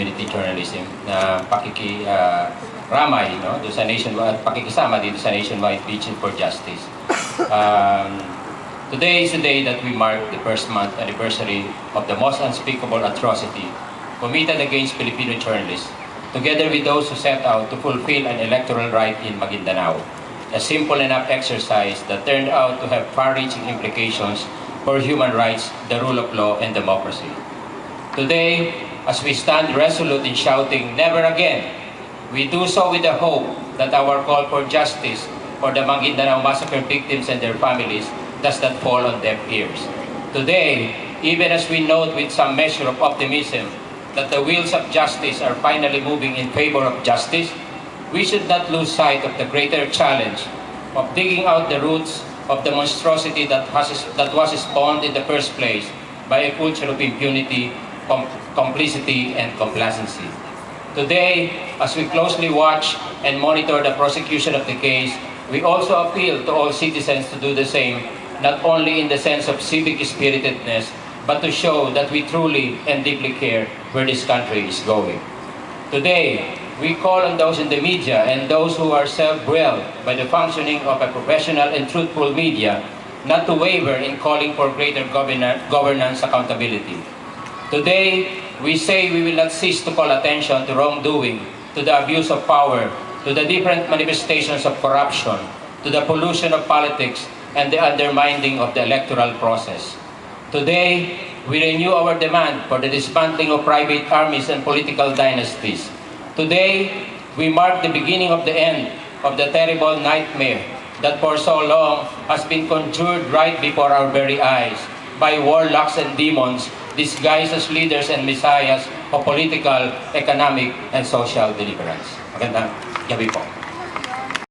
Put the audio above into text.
community journalism na pakikiramay, no, doon sa nationwide, pakikisama dito sa nationwide Vigil for Justice. Today is the day that we mark the first month anniversary of the most unspeakable atrocity committed against Filipino journalists, together with those who set out to fulfill an electoral right in Maguindanao. A simple enough exercise that turned out to have far-reaching implications for human rights, the rule of law, and democracy. Today, as we stand resolute in shouting, "Never again," we do so with the hope that our call for justice for the Maguindanao massacre victims and their families does not fall on deaf ears. Today, even as we note with some measure of optimism that the wheels of justice are finally moving in favor of justice, we should not lose sight of the greater challenge of digging out the roots of the monstrosity that was spawned in the first place by a culture of impunity, complicity, and complacency. Today, as we closely watch and monitor the prosecution of the case, we also appeal to all citizens to do the same, not only in the sense of civic spiritedness, but to show that we truly and deeply care where this country is going. Today, we call on those in the media and those who are self-willed by the functioning of a professional and truthful media not to waver in calling for greater governance accountability. Today, we say we will not cease to call attention to wrongdoing, to the abuse of power, to the different manifestations of corruption, to the pollution of politics, and the undermining of the electoral process. Today, we renew our demand for the dismantling of private armies and political dynasties. Today, we mark the beginning of the end of the terrible nightmare that for so long has been conjured right before our very eyes by warlocks and demons disguised as leaders and messiahs of political, economic, and social deliverance. Magandang gabi po.